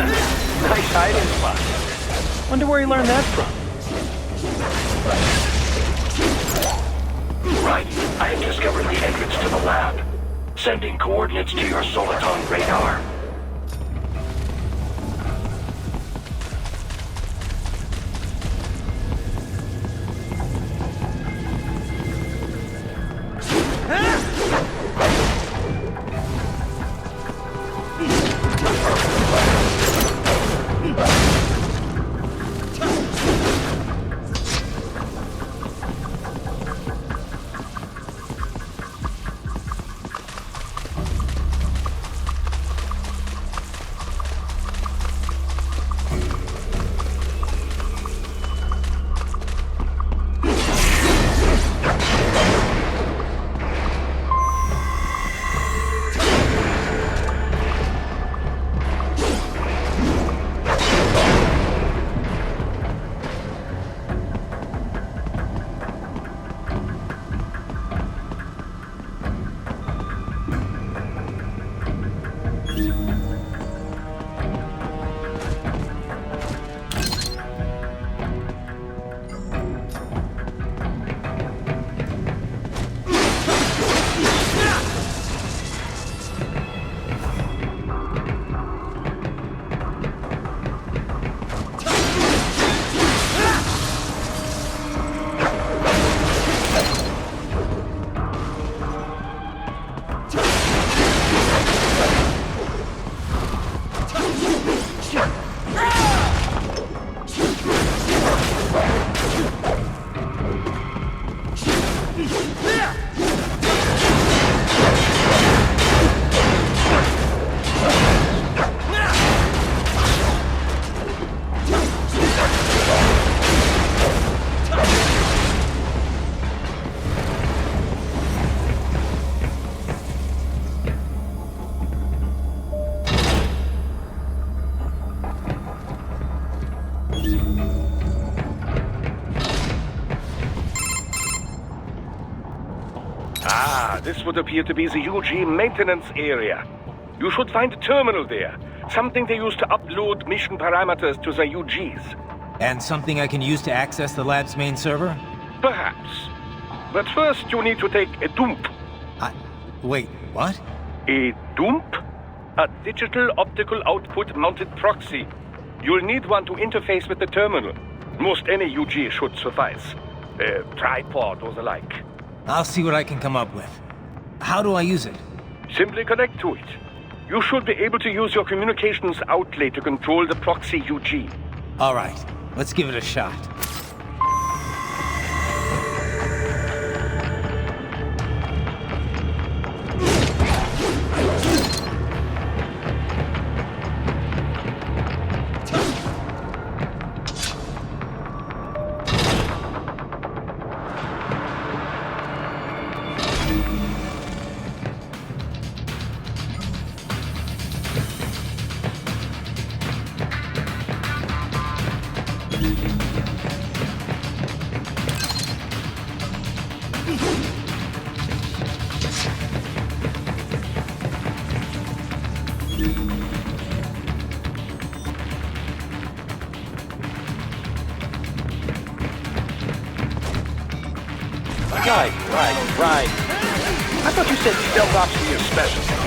Nice hiding spot. Wonder where he learned that from. Right. I have discovered the entrance to the lab. Sending coordinates to your Soliton radar. This would appear to be the UG maintenance area. You should find a terminal there. Something they use to upload mission parameters to the UGs. And something I can use to access the lab's main server? Perhaps. But first you need to take a dump. Wait, what? A dump? A digital optical output mounted proxy. You'll need one to interface with the terminal. Most any UG should suffice. A tripod or the like. I'll see what I can come up with. How do I use it? Simply connect to it. You should be able to use your communications outlay to control the proxy UG. All right, let's give it a shot. Right. I thought you said stealth ops were your specialty.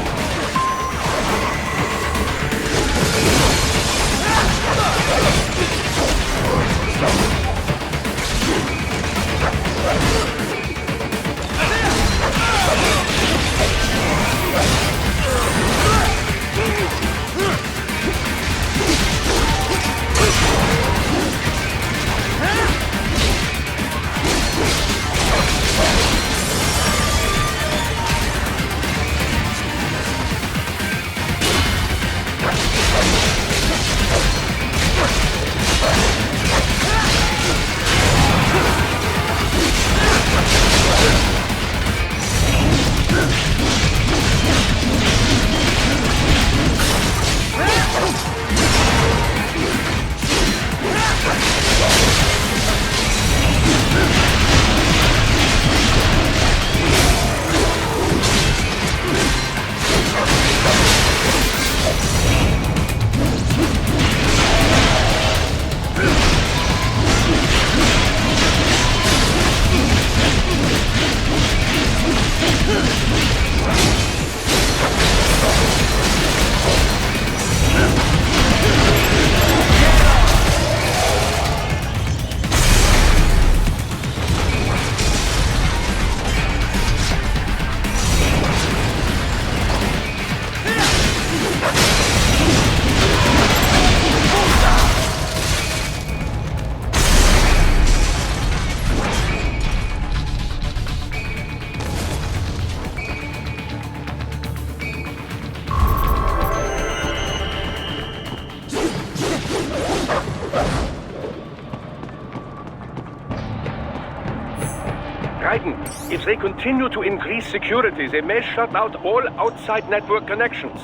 important. If they continue to increase security, they may shut out all outside network connections.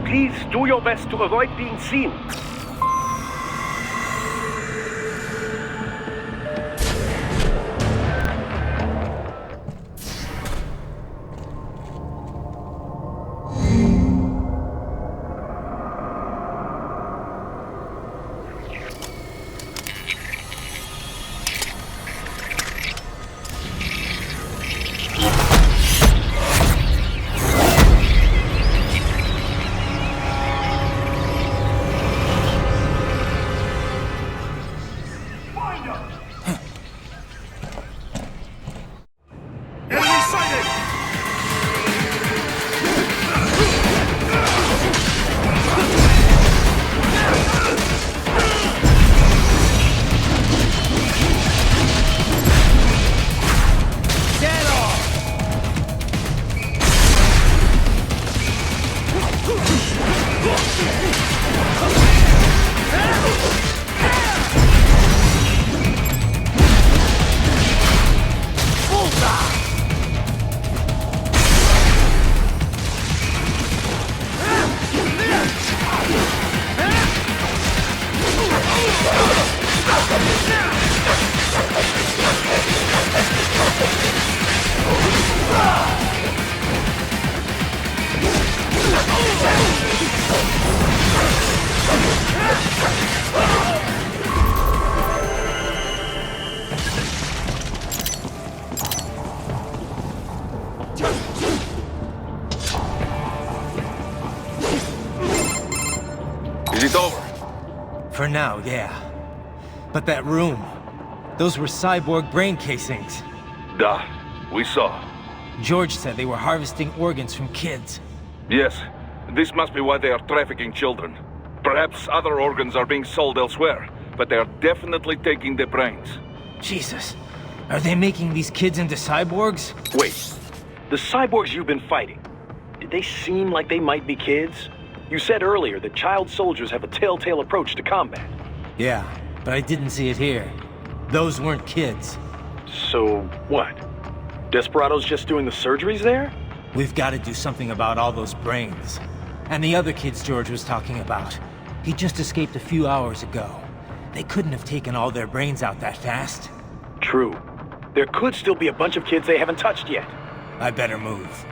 Please do your best to avoid being seen. Is it over? For now, yeah. But that room, those were cyborg brain casings. Duh. We saw. George said they were harvesting organs from kids. Yes. This must be why they are trafficking children. Perhaps other organs are being sold elsewhere, but they are definitely taking the brains. Jesus. Are they making these kids into cyborgs? Wait, the cyborgs you've been fighting, did they seem like they might be kids? You said earlier that child soldiers have a telltale approach to combat. Yeah, but I didn't see it here. Those weren't kids. So, what? Desperados just doing the surgeries there? We've got to do something about all those brains. And the other kids George was talking about. He just escaped a few hours ago. They couldn't have taken all their brains out that fast. True. There could still be a bunch of kids they haven't touched yet. I better move.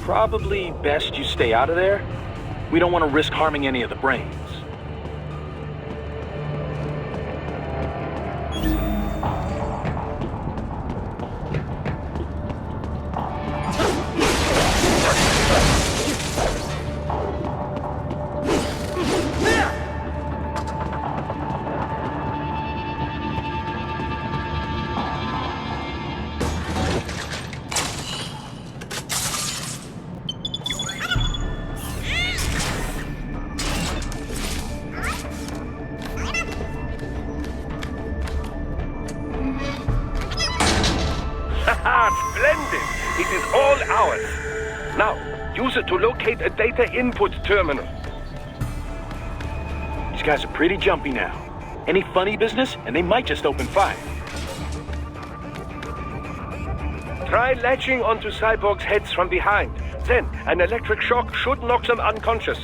Probably best you stay out of there. We don't want to risk harming any of the brains. Splendid! It is all ours. Now, use it to locate a data input terminal. These guys are pretty jumpy now. Any funny business, and they might just open fire. Try latching onto cyborgs' heads from behind. Then, an electric shock should knock them unconscious.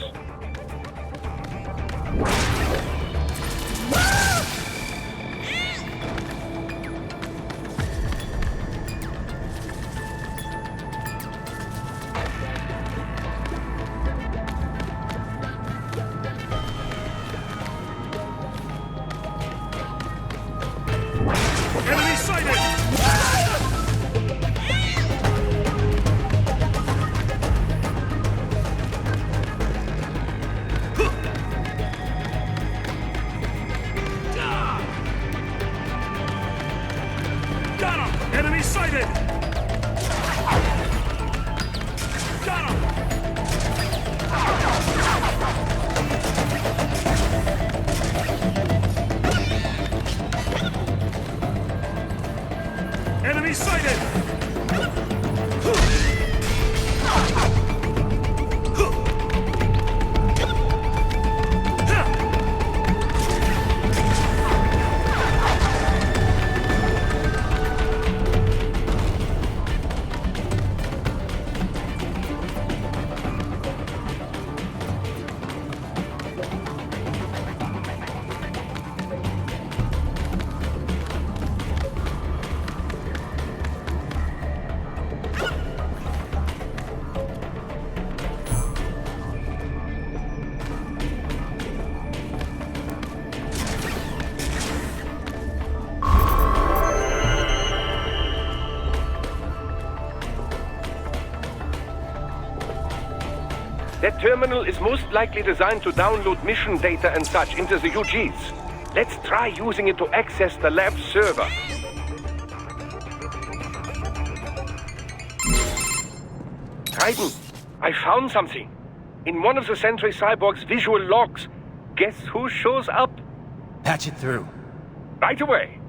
That terminal is most likely designed to download mission data and such into the UGs. Let's try using it to access the lab server. Raiden, I found something. In one of the Sentry Cyborg's visual logs. Guess who shows up? Patch it through. Right away.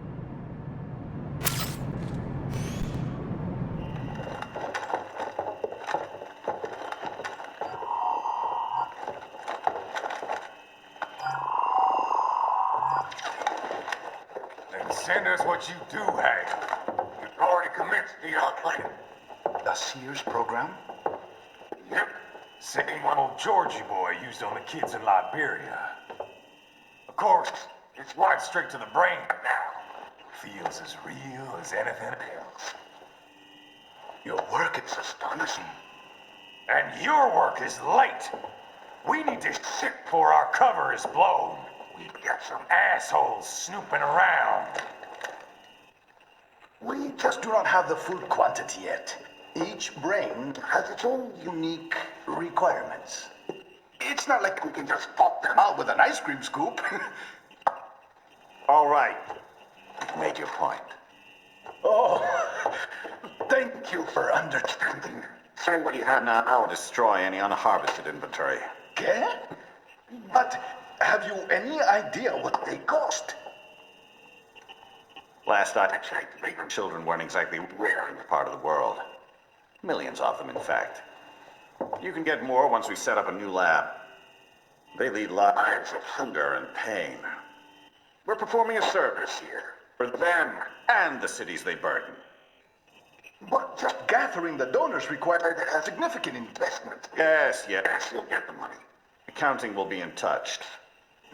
Then send us what you do have. You've already commenced the outplaying. The Sears program? Yep. Same one old Georgie boy used on the kids in Liberia. Of course, it's right straight to the brain now. Feels as real as anything else. Your work is astonishing. And your work is late. We need this shit before our cover is blown. We've got some assholes snooping around. We just do not have the full quantity yet. Each brain has its own unique requirements. It's not like we can just pop them out with an ice cream scoop. All right. You've made your point. Oh, thank you for understanding. Send what you have now. I'll destroy any unharvested inventory. Okay? But have you any idea what they cost? Last I checked, children weren't exactly rare in the part of the world. Millions of them, in fact. You can get more once we set up a new lab. They lead lives of hunger and pain. We're performing a service here for them and the cities they burden. But just gathering the donors required a significant investment. Yes, you'll get the money. Accounting will be in touch.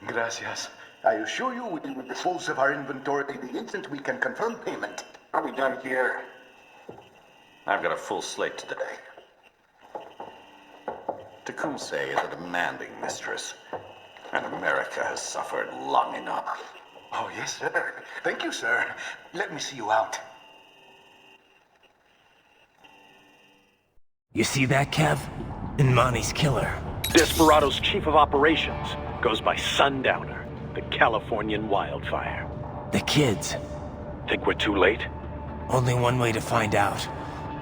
Gracias. I assure you we will dispose of our inventory the instant we can confirm payment. Are we done here? I've got a full slate today. Tecumseh is a demanding mistress, and America has suffered long enough. Oh, yes, sir. Thank you, sir. Let me see you out. You see that, Kev? Imani's killer. Desperado's chief of operations goes by Sundowner, the Californian wildfire. The kids. Think we're too late? Only one way to find out.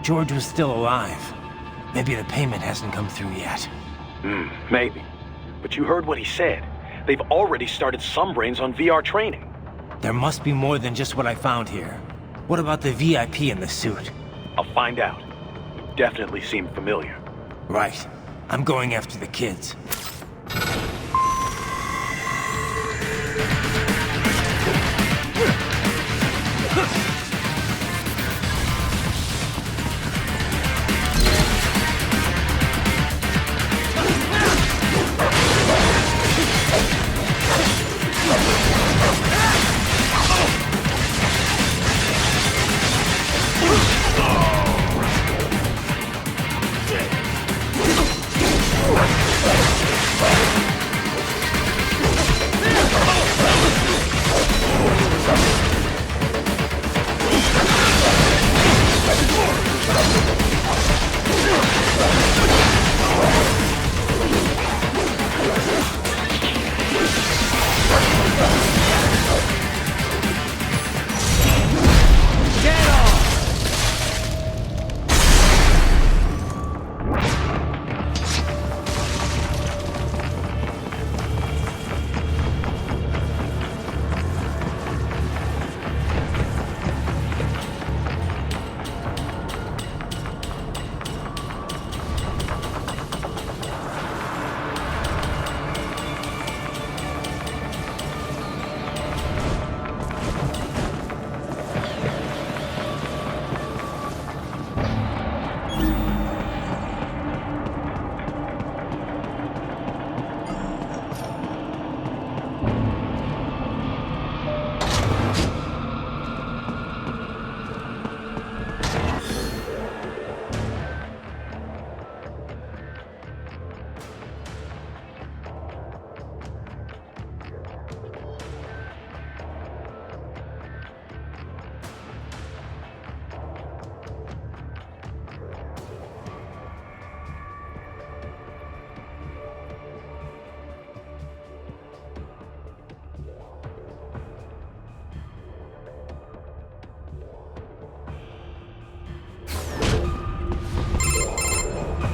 George was still alive. Maybe the payment hasn't come through yet. Maybe. But you heard what he said. They've already started some brains on VR training. There must be more than just what I found here. What about the VIP in the suit? I'll find out. You definitely seem familiar. Right. I'm going after the kids.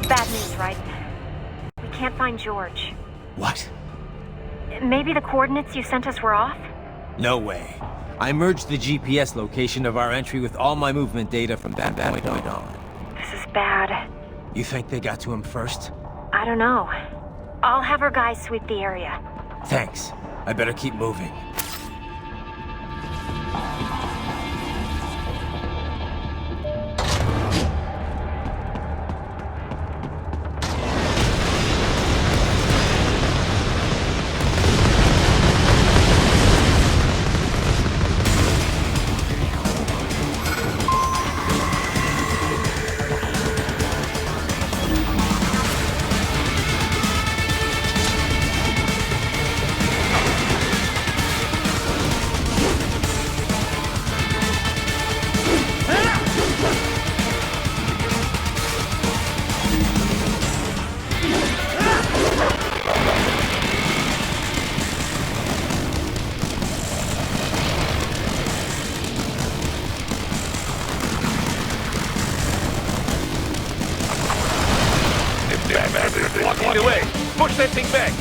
Bad news, right? We can't find George. What? Maybe the coordinates you sent us were off? No way. I merged the GPS location of our entry with all my movement data from that point on. This is bad. You think they got to him first? I don't know. I'll have our guys sweep the area. Thanks. I better keep moving. Blocking the way. Push that thing back.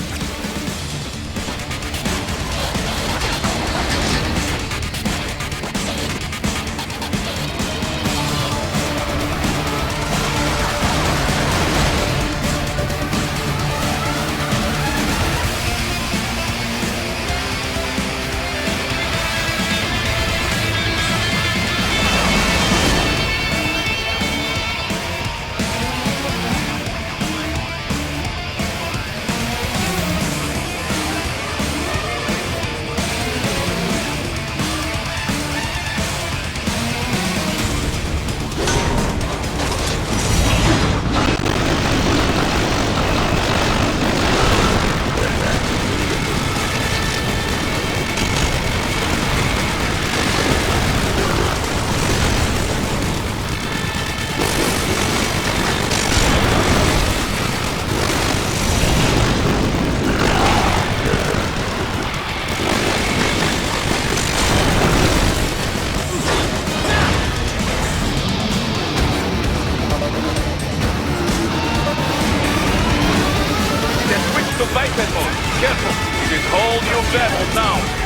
Careful! It is all new battle now!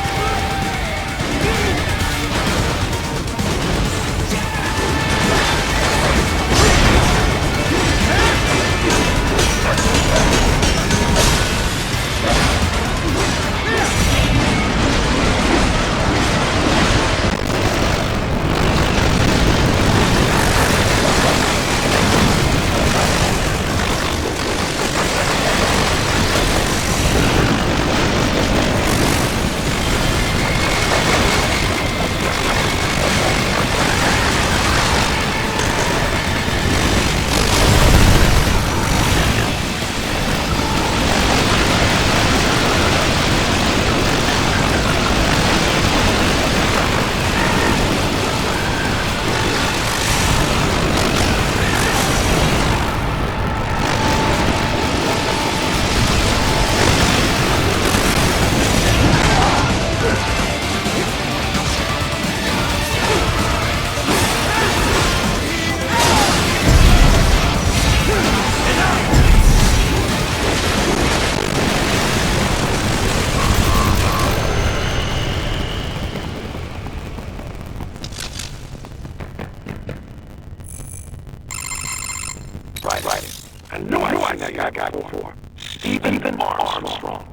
Right. I know I've seen that guy before. Stephen Armstrong.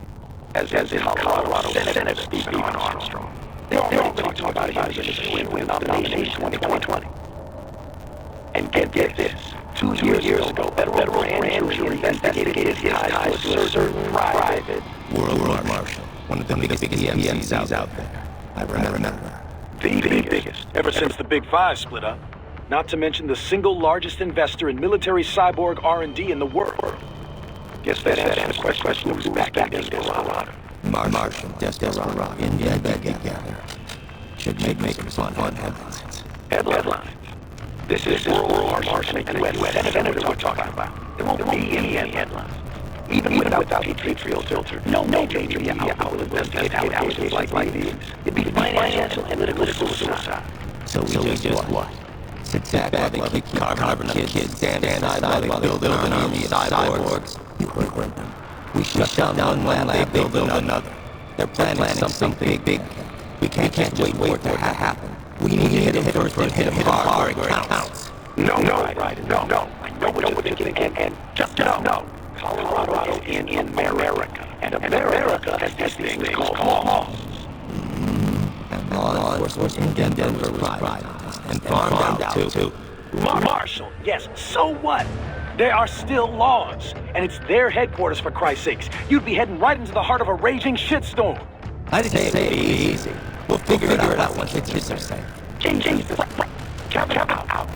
As in Colorado Senate Stephen Armstrong. They're already talking about him as a win nomination 2020. And get this. 2 years ago, federal grand jury investigated his ties to a certain private World Marshal. One of the biggest PMCs out there. I remember. The biggest. Ever since the Big Five split up. Not to mention the single largest investor in military cyborg R&D in the world. Guess that answers the question who's back in Desperado. Marshal, Desperado, in bed together. Should make some fun headlines. Headlines. This is World Marshal and U.S. Senators we're talking about. There won't be any headlines. Even without Patriot filter, no major media outlet will investigate allegations like these. It'd be financial and political suicide. So we just what? Sit back while they keep carving up kids, stand aside while they build an army of cyborgs. You heard them. We shut down one lab, they build another. They're planning something big. We can't wait for it to happen. We need to hit him first and hit him hard where it counts. No. I know what you're thinking, and just no. Colorado in America, and America has these things called laws. And law enforcement in Denver pride, and farmed out too. Marshall, yes, so what? There are still laws, and it's their headquarters, for Christ's sakes. You'd be heading right into the heart of a raging shitstorm. I didn't say it'd be easy. We'll figure it out once the kids are safe. James, jump out.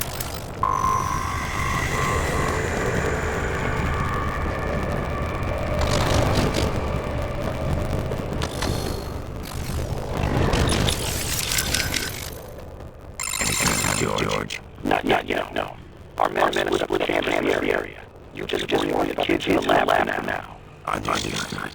George. Not yet, no. Our men split camp in the area. You just warn the kids in the lab now. Understood.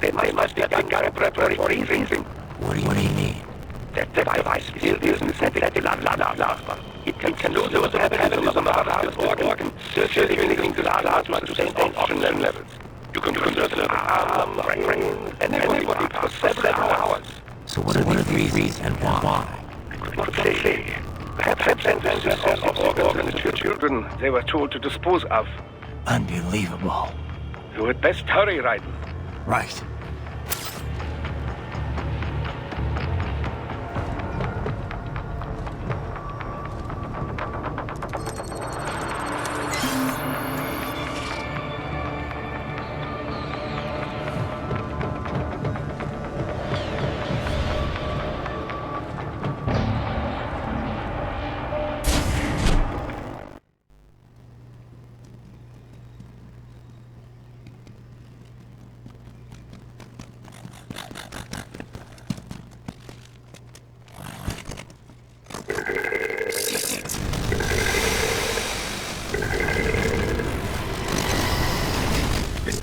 They must be got a preparatory for reason. What do you mean? That device isn't set to It can do the metabolism of our organ, circulating to large to sustain oxygen levels. You can just brain, and everybody for 7 hours. So what are the reasons and why? I could not say. Perhaps of organs and Children they were told to dispose of. Unbelievable. You had best hurry, Raiden. Right.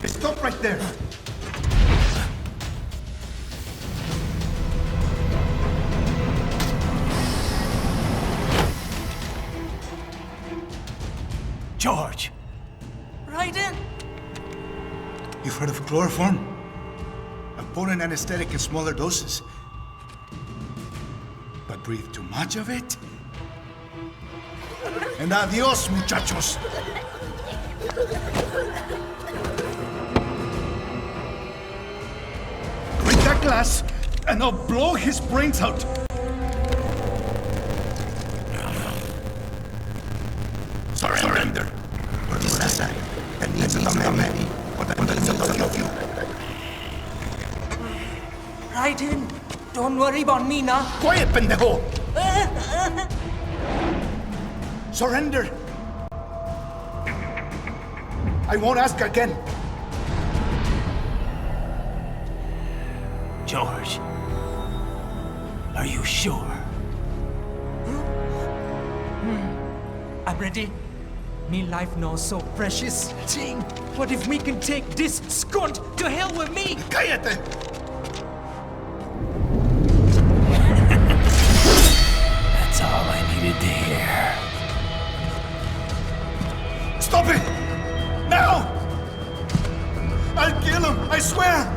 Stop right there! George! Raiden! You've heard of chloroform? A potent anesthetic in smaller doses. But breathe too much of it? And adios, muchachos! Break that glass, and I'll blow his brains out! Surrender. Raiden! Don't worry about me now. Quiet, pendejo! Surrender! I won't ask again. George. Are you sure? I'm ready. Me life now so precious. Ting, what if we can take this skunt to hell with me? Cállate! That's all I needed to hear. Stop it! Now! I'll kill him, I swear!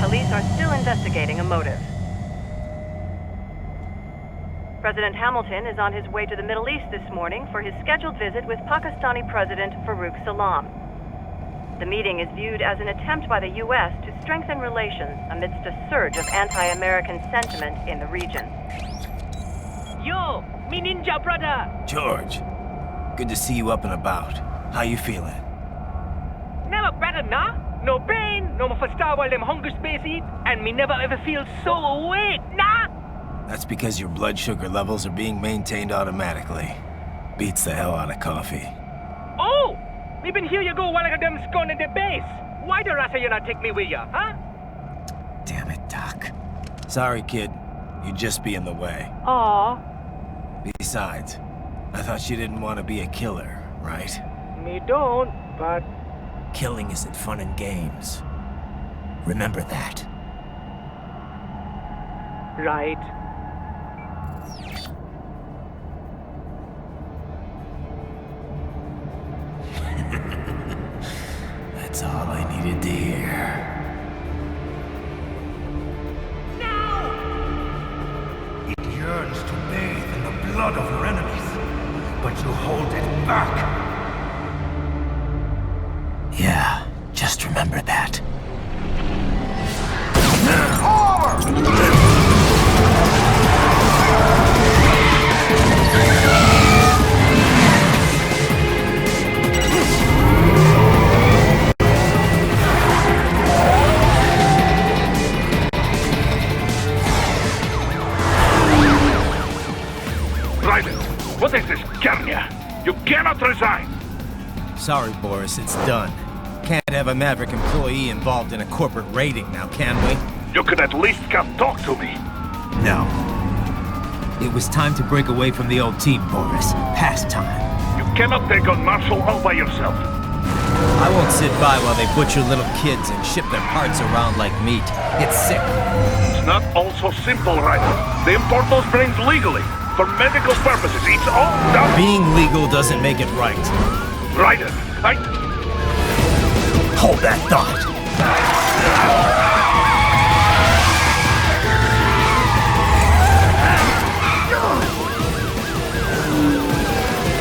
Police are still investigating a motive. President Hamilton is on his way to the Middle East this morning for his scheduled visit with Pakistani President Farouk Salam. The meeting is viewed as an attempt by the U.S. to strengthen relations amidst a surge of anti-American sentiment in the region. Yo, me ninja brother! George, good to see you up and about. How you feeling? Never better, nah? No pain, no more for star while them hunger space eat, and me never ever feel so awake, nah? That's because your blood sugar levels are being maintained automatically. Beats the hell out of coffee. Oh! Me been here you go while I got them scone in the base. Why the rasa you not take me with ya, huh? Damn it, Doc. Sorry, kid. You'd just be in the way. Aw. Besides, I thought you didn't want to be a killer, right? Me don't, but... Killing isn't fun and games. Remember that. Right. That's all I needed to hear. It yearns to bathe in the blood of your enemies, but you hold it back. Yeah, just remember that. What is this, Kenya? You cannot resign! Sorry, Boris, it's done. Can't have a Maverick employee involved in a corporate raiding now, can we? You could at least come talk to me. No. It was time to break away from the old team, Boris. Past time. You cannot take on Marshall all by yourself. I won't sit by while they butcher little kids and ship their parts around like meat. It's sick. It's not all so simple, Ryder. They import those brains legally. For medical purposes, it's all done. Being legal doesn't make it right. Ryder, Hold that thought.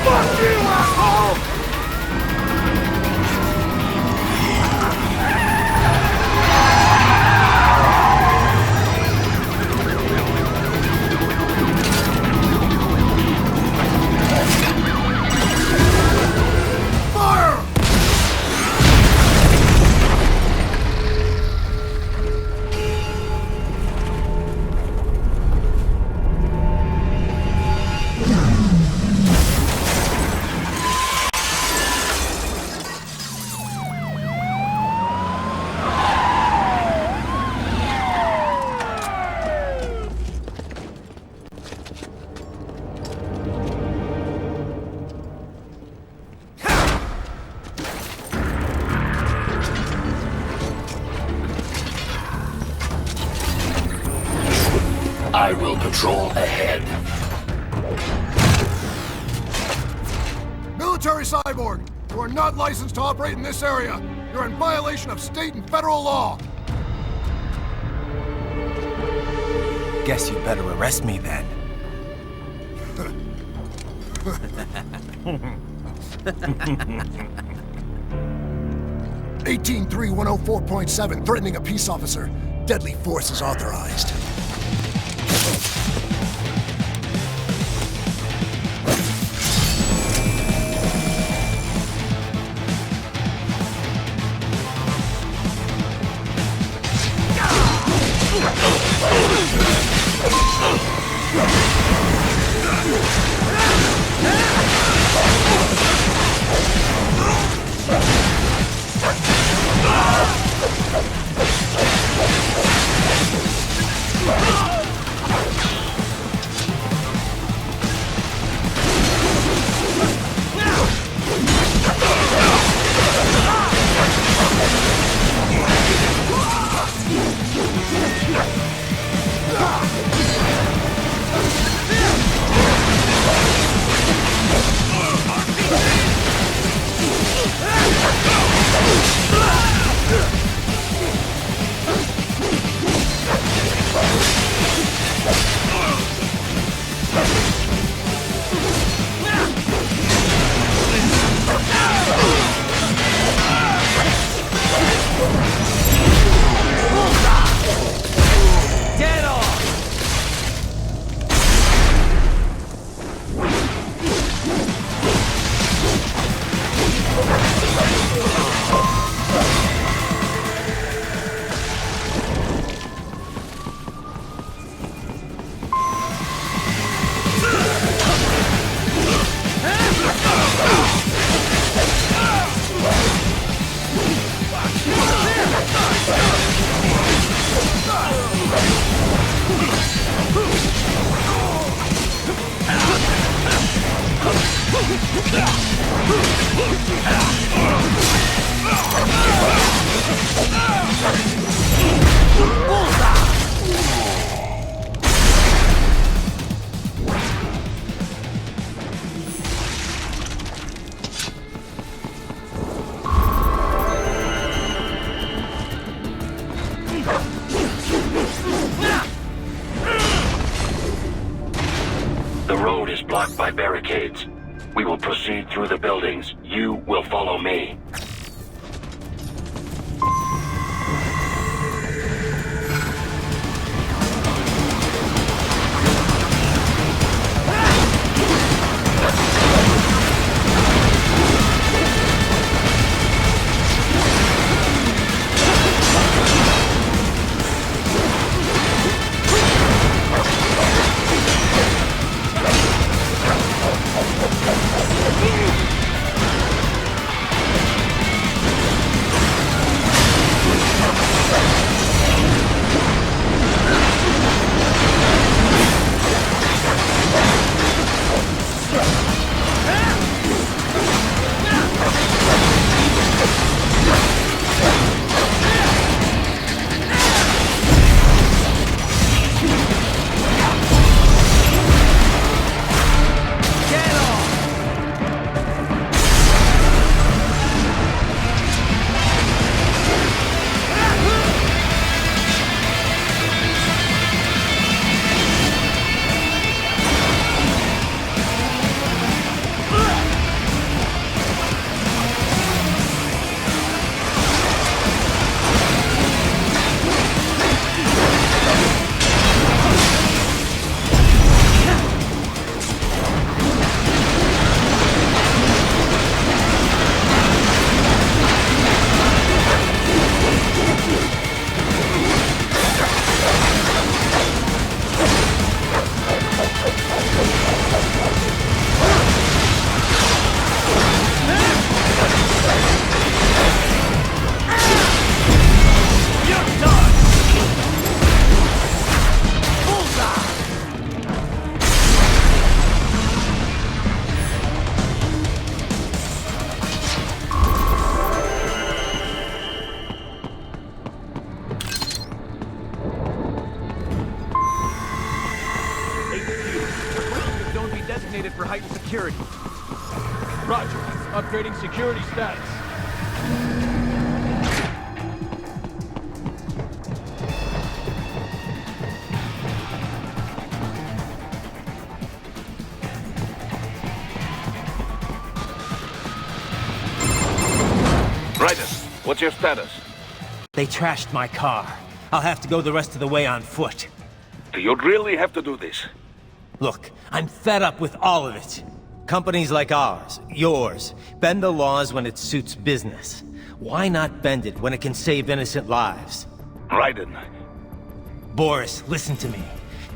Fuck you, asshole! I will patrol ahead. Military Cyborg, you are not licensed to operate in this area. You're in violation of state and federal law. Guess you better arrest me then. 18-3104.7, threatening a peace officer. Deadly force is authorized. blocked by barricades. We will proceed through the buildings. You will follow me. For heightened security. Roger. Upgrading security status. Raiden, what's your status? They trashed my car. I'll have to go the rest of the way on foot. Do you really have to do this? Look, I'm fed up with all of it. Companies like ours, yours, bend the laws when it suits business. Why not bend it when it can save innocent lives? Raiden. Boris, listen to me.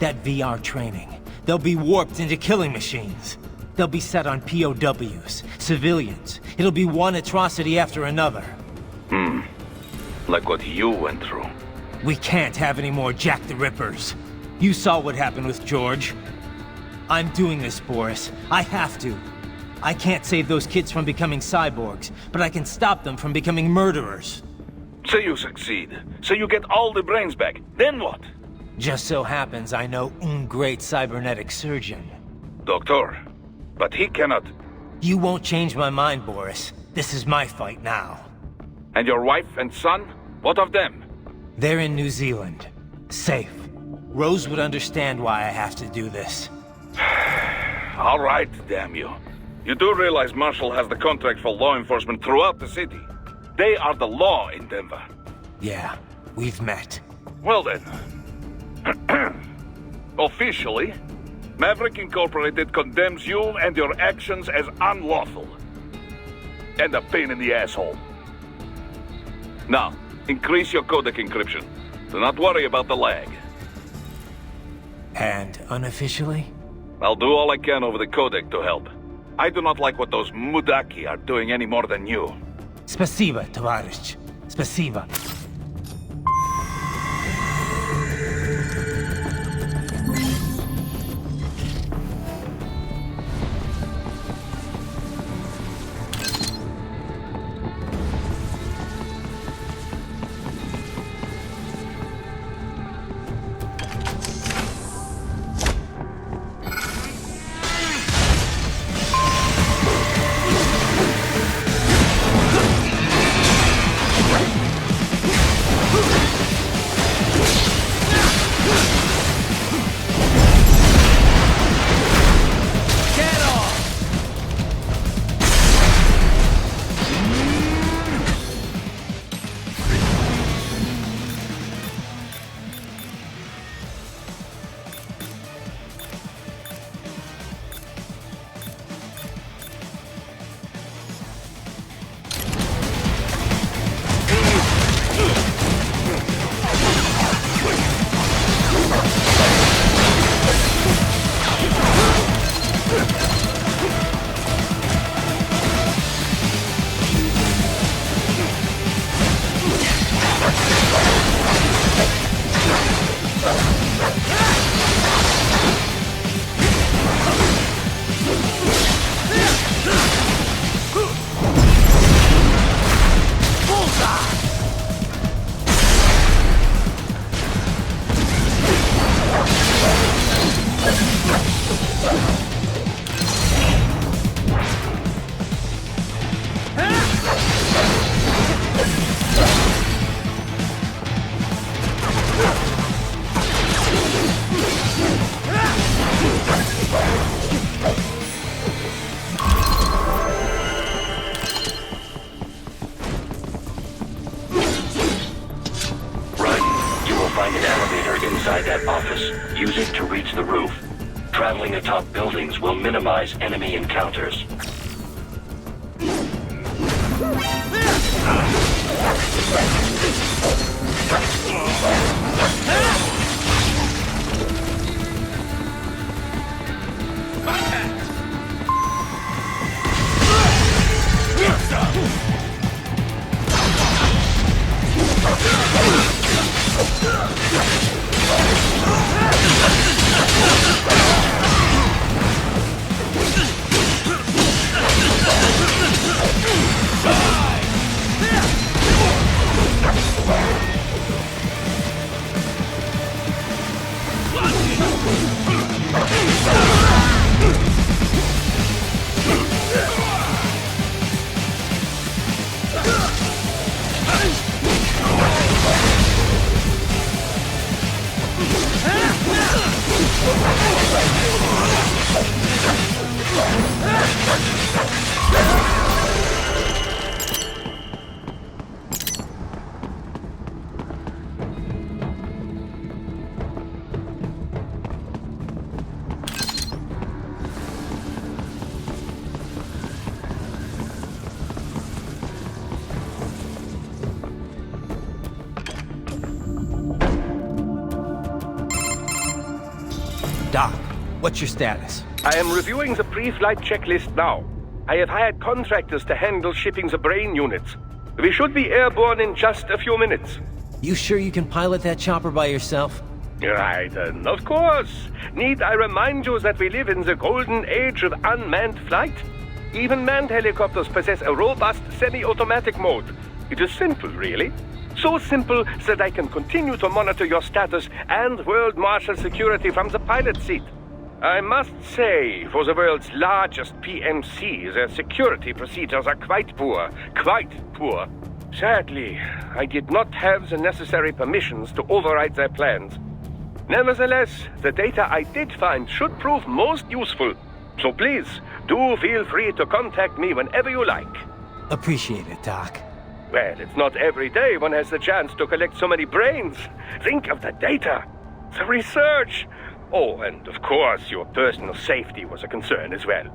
That VR training, they'll be warped into killing machines. They'll be set on POWs, civilians. It'll be one atrocity after another. Like what you went through. We can't have any more Jack the Rippers. You saw what happened with George. I'm doing this, Boris. I have to. I can't save those kids from becoming cyborgs, but I can stop them from becoming murderers. So you succeed. So you get all the brains back. Then what? Just so happens I know un great cybernetic surgeon. Doctor. But he cannot... You won't change my mind, Boris. This is my fight now. And your wife and son? What of them? They're in New Zealand. Safe. Rose would understand why I have to do this. All right, damn you. You do realize Marshall has the contract for law enforcement throughout the city. They are the law in Denver. Yeah, we've met. Well then. Officially, Maverick Incorporated condemns you and your actions as unlawful. And a pain in the asshole. Now, increase your codec encryption. Do not worry about the lag. And unofficially? I'll do all I can over the codec to help. I do not like what those Mudaki are doing any more than you. Spasiba, Tavarish. Spasiba. find an elevator inside that office. Use it to reach the roof. Traveling atop buildings will minimize enemy encounters. Doc, what's your status? I am reviewing the pre-flight checklist now. I have hired contractors to handle shipping the brain units. We should be airborne in just a few minutes. You sure you can pilot that chopper by yourself? Right, of course. Need I remind you that we live in the golden age of unmanned flight? Even manned helicopters possess a robust semi-automatic mode. It is simple, really. So simple that I can continue to monitor your status and world marshal security from the pilot seat. I must say, for the world's largest PMC, their security procedures are quite poor. Quite poor. Sadly, I did not have the necessary permissions to override their plans. Nevertheless, the data I did find should prove most useful. So please, do feel free to contact me whenever you like. Appreciate it, Doc. Well, it's not every day one has the chance to collect so many brains. Think of the data, the research. Oh, and of course, your personal safety was a concern as well.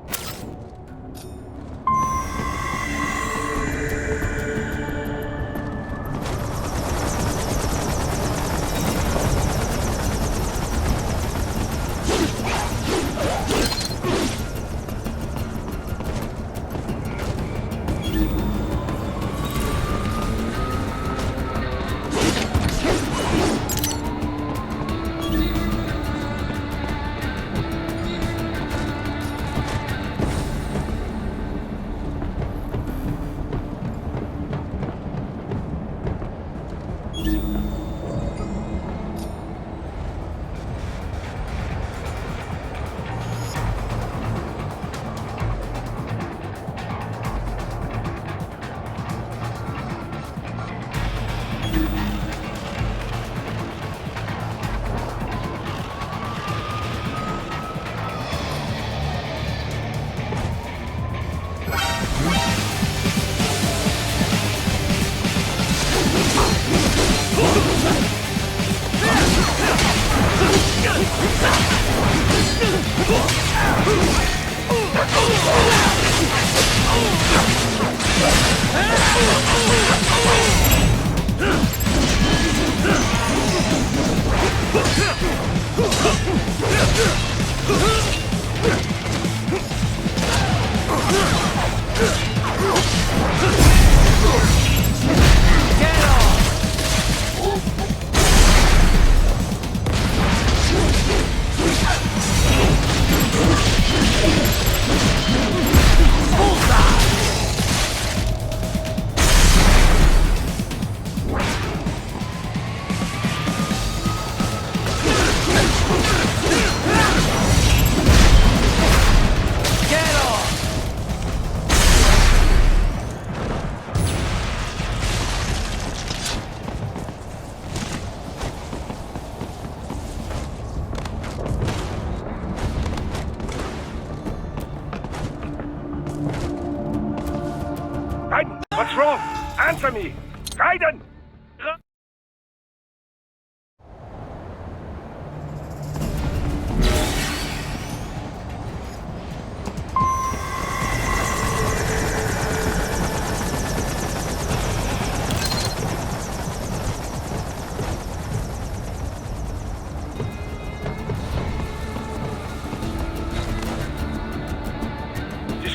What's wrong? Answer me! Raiden!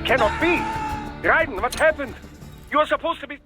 cannot be. Raiden, what happened? You are supposed to be...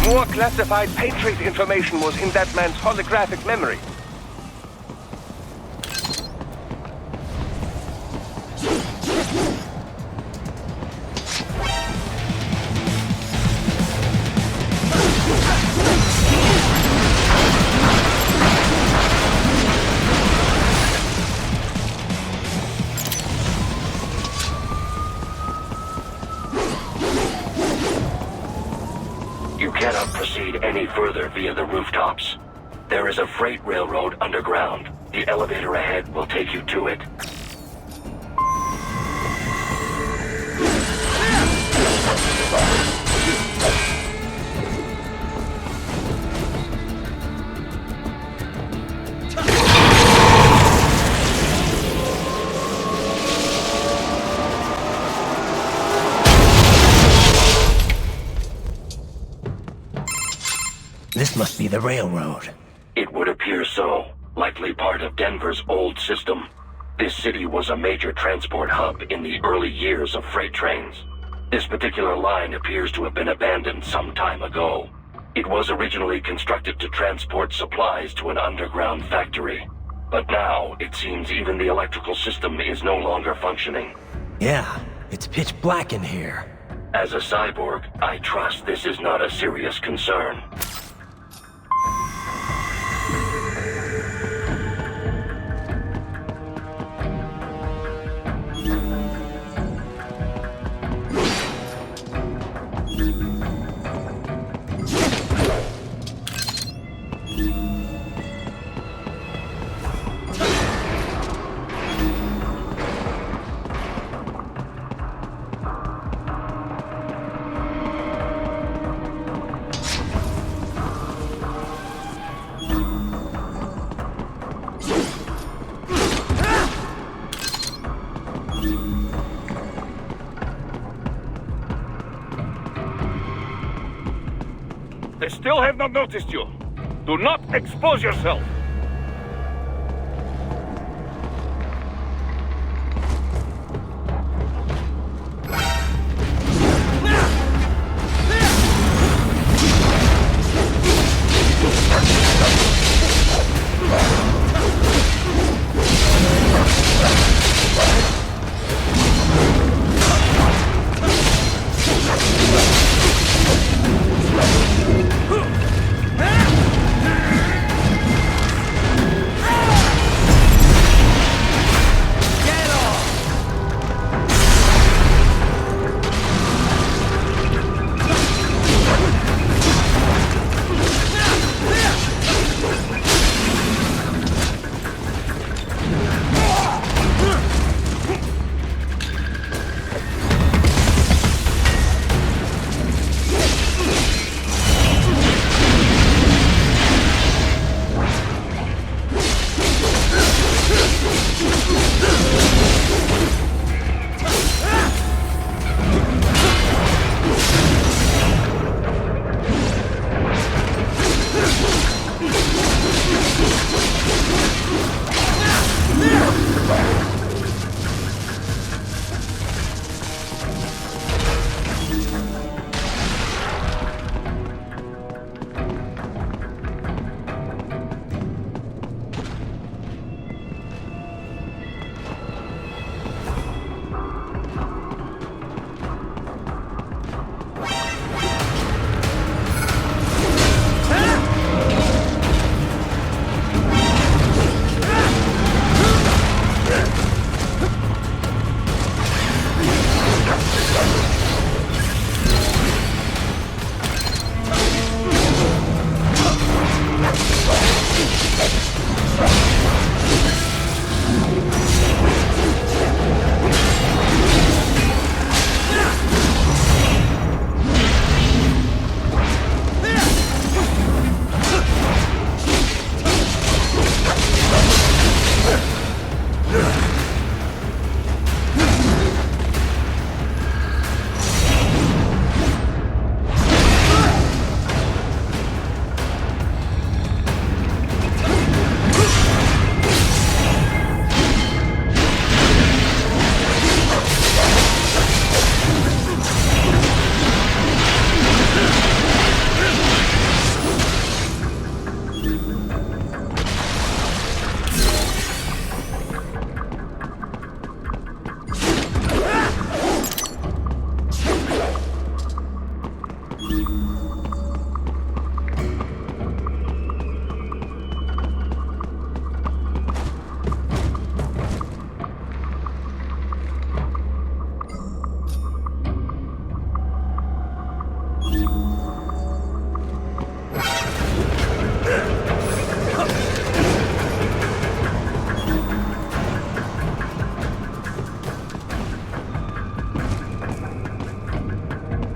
More classified Patriot information was in that man's holographic memory. You cannot proceed any further via the rooftops. There is a freight railroad underground. The elevator ahead will take you to it. This must be the railroad. It would appear so. Likely part of Denver's old system. This city was a major transport hub in the early years of freight trains. This particular line appears to have been abandoned some time ago. It was originally constructed to transport supplies to an underground factory. But now, it seems even the electrical system is no longer functioning. Yeah, it's pitch black in here. As a cyborg, I trust this is not a serious concern. They still have not noticed you. Do not expose yourself.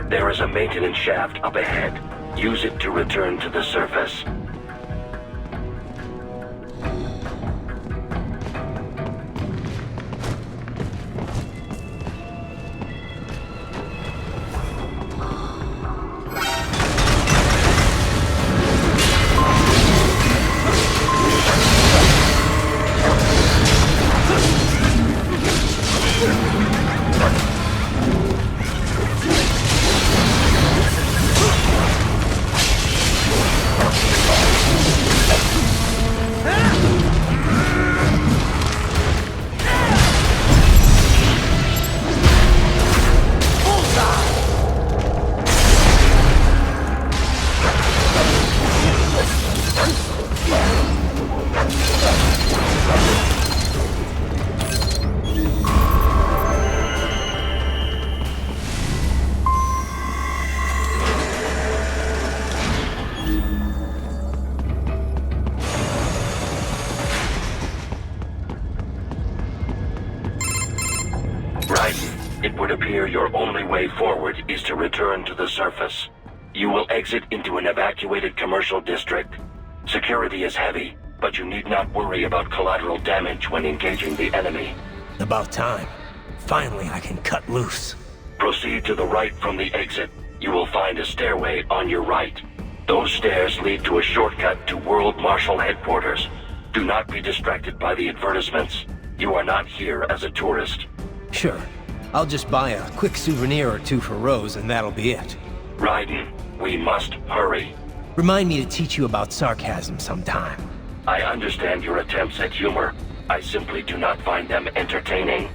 There is a maintenance shaft up ahead. Use it to return to the surface. It would appear your only way forward is to return to the surface. You will exit into an evacuated commercial district. Security is heavy, but you need not worry about collateral damage when engaging the enemy. About time. Finally, I can cut loose. Proceed to the right from the exit. You will find a stairway on your right. Those stairs lead to a shortcut to World Marshal Headquarters. Do not be distracted by the advertisements. You are not here as a tourist. Sure. I'll just buy a quick souvenir or two for Rose, and that'll be it. Raiden, we must hurry. Remind me to teach you about sarcasm sometime. I understand your attempts at humor. I simply do not find them entertaining.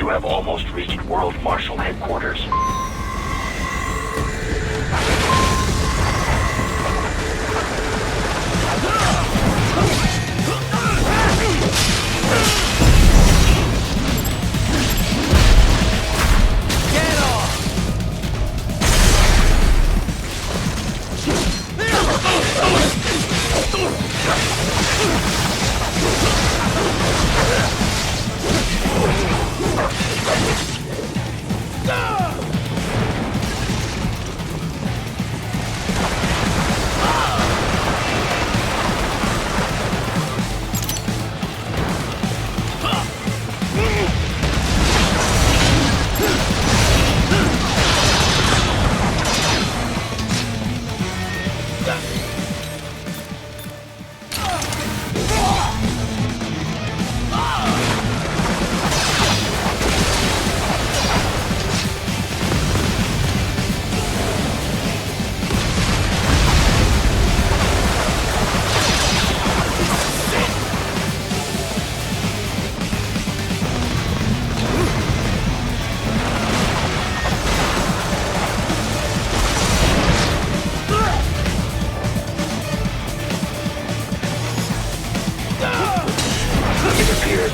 You have almost reached World Marshal Headquarters.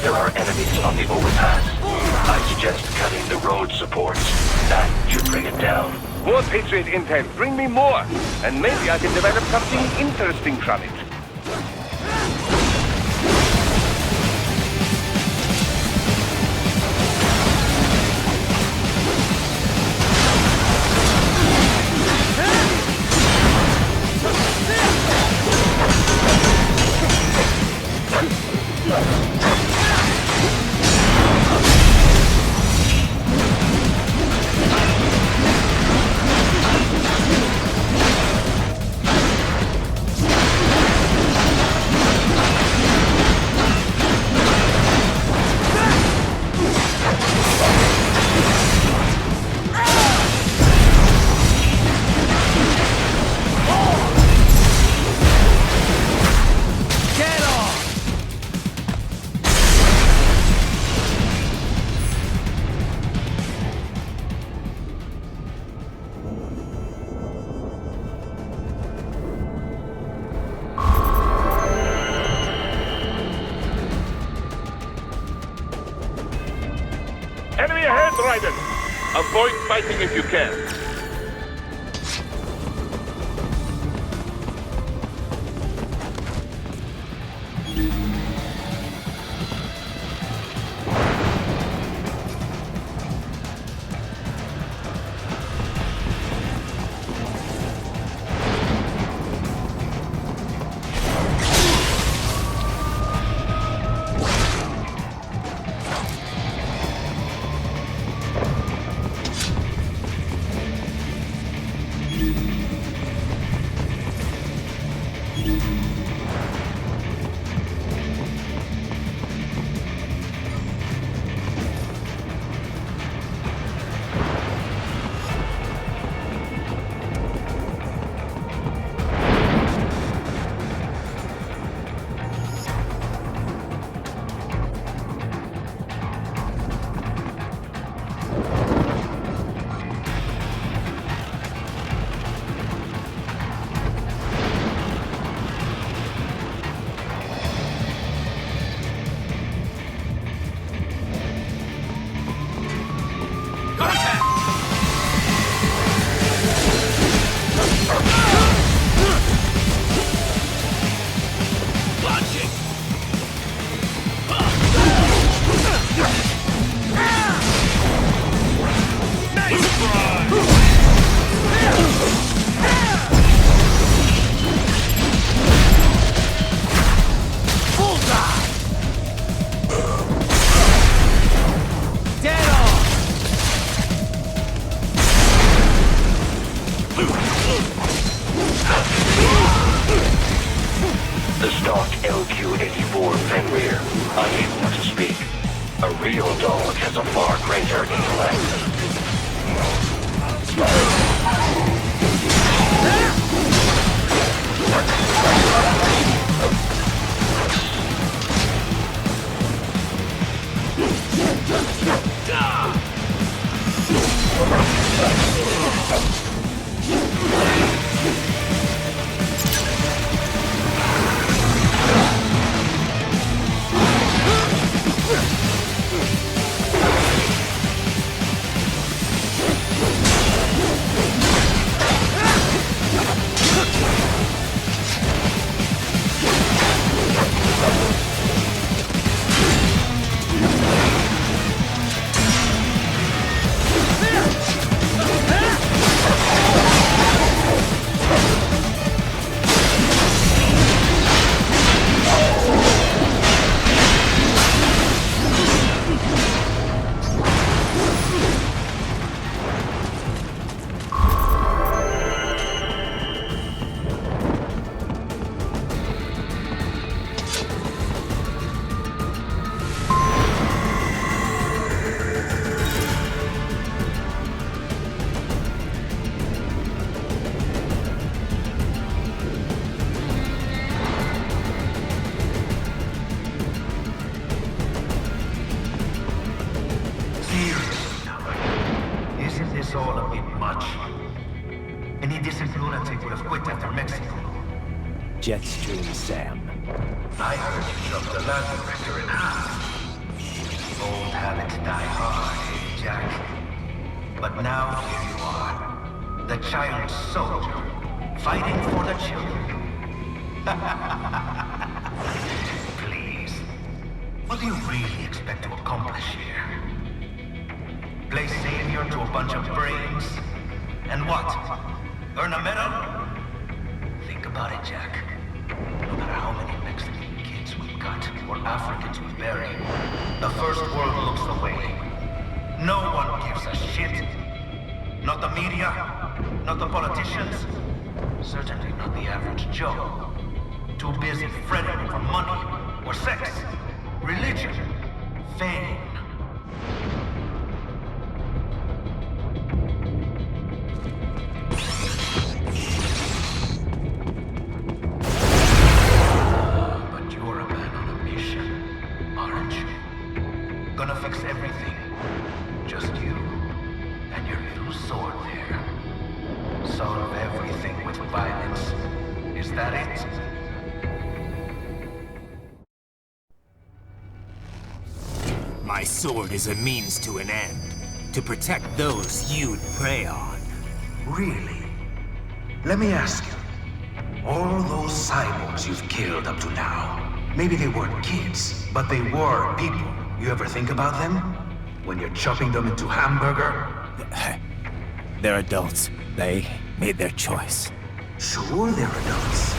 There are enemies on the overpass. I suggest cutting the road supports. That should bring it down. More Patriot intel. Bring me more. And maybe I can develop something interesting from it. Enemy ahead, Raiden! Avoid fighting if you can. The stock LQ-84 Fenrir, unable to speak. A real dog has a far greater intellect. Die! all a bit much. Any decent lunatic would have quit after Mexico. Jetstream, Sam. I heard you chopped the land director in half. Old habits die hard, Jack. But now here you are. The child soldier, fighting for the children. Please. What do you really expect to accomplish here? Play savior to a bunch of brains? And what? Earn a medal? Think about it, Jack. No matter how many Mexican kids we've got, or Africans we bury, the first world looks away. No one gives a shit. Not the media, not the politicians, certainly not the average Joe. Too busy fretting for money, or sex, religion, fame. But you're a man on a mission, aren't you? Gonna fix everything. Just you and your little sword there. Solve everything with violence. Is that it? My sword is a means to an end. To protect those you'd prey on. Really? Let me ask you. All those cyborgs you've killed up to now, maybe they weren't kids, but they were people. You ever think about them? When you're chopping them into hamburger? They're adults. They made their choice. Sure they're adults.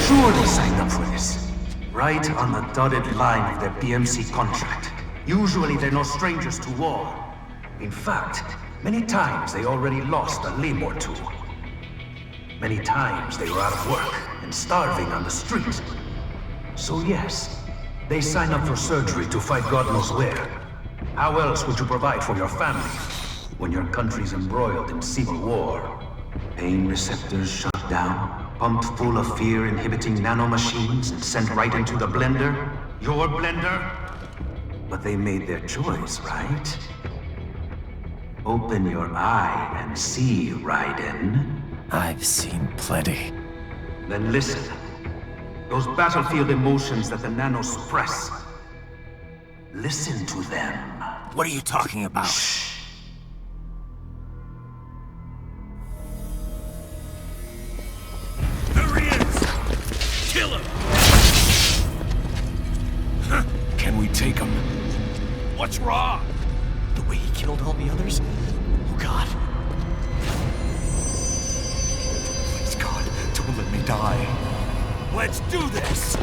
Sure they signed up for this. Right on the dotted line of their BMC contract. Usually they're no strangers to war. In fact, many times they already lost a limb or two. Many times they were out of work and starving on the street. So yes, they sign up for surgery to fight God knows where. How else would you provide for your family when your country's embroiled in civil war? Pain receptors shut down, pumped full of fear-inhibiting nanomachines and sent right into the blender? Your blender? But they made their choice, right? Open your eye and see, Raiden. I've seen plenty. Then listen. Those battlefield emotions that the nanos suppress. Listen to them. What are you talking about? Shh. There he is! Kill him! Can we take him? What's wrong? The way he killed all the others? Oh God. Please God, don't let me die. Let's do this!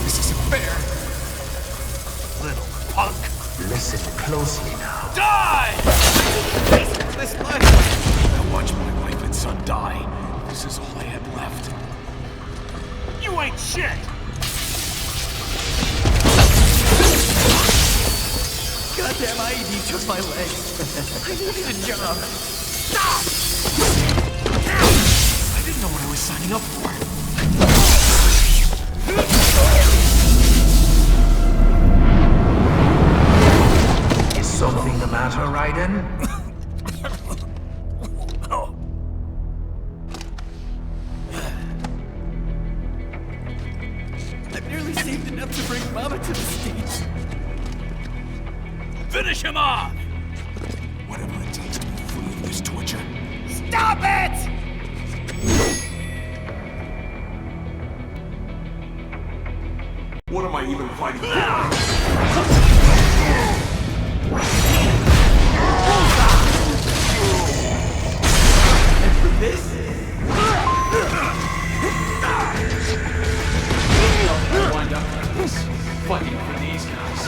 This isn't fair. Little punk! Listen closely now. Die! This life! I watched my wife and son die. This is all I had left. You ain't shit! Goddamn IED took my leg. I needed a job. Stop! I didn't know what I was signing up for. His saved enough to bring Mama to the States. Finish him off! Whatever it takes to be free of this torture. Stop it! What am I even fighting for? And for this? I'll wind up like this, fighting for these guys.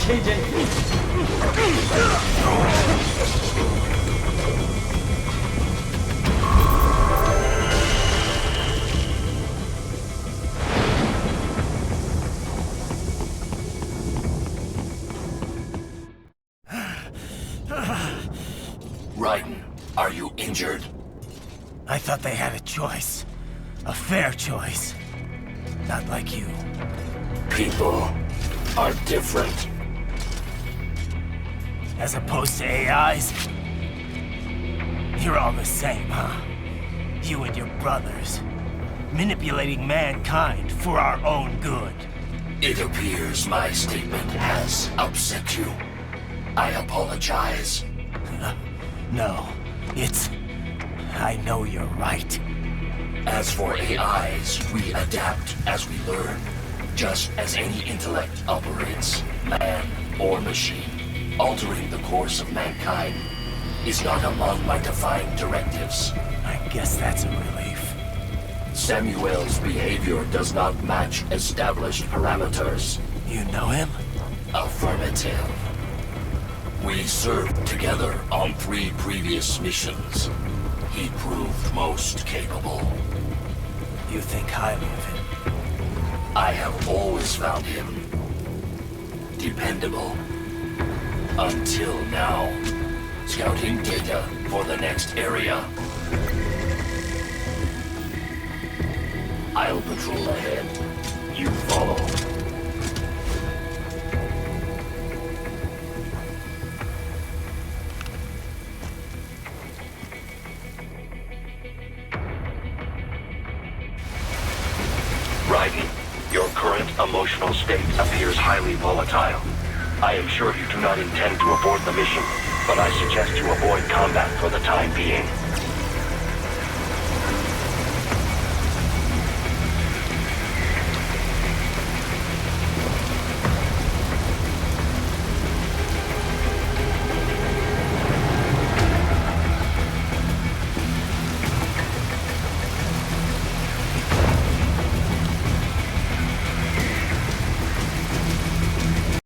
Change anything. Raiden, are you injured? I thought they had a choice. A fair choice. Not like you. People are different. As opposed to AIs? You're all the same, huh? You and your brothers. Manipulating mankind for our own good. It appears my statement has upset you. I apologize. No, it's... I know you're right. As for AIs, we adapt as we learn. Just as any intellect operates, man or machine. Altering the course of mankind is not among my defined directives. I guess that's a relief. Samuel's behavior does not match established parameters. You know him? Affirmative. We served together on 3 previous missions. He proved most capable. You think highly of him? I have always found him dependable. Until now. Scouting data for the next area. I'll patrol ahead. You follow. Raiden, your current emotional state appears highly volatile. I am sure you do not intend to abort the mission, but I suggest you avoid combat for the time being.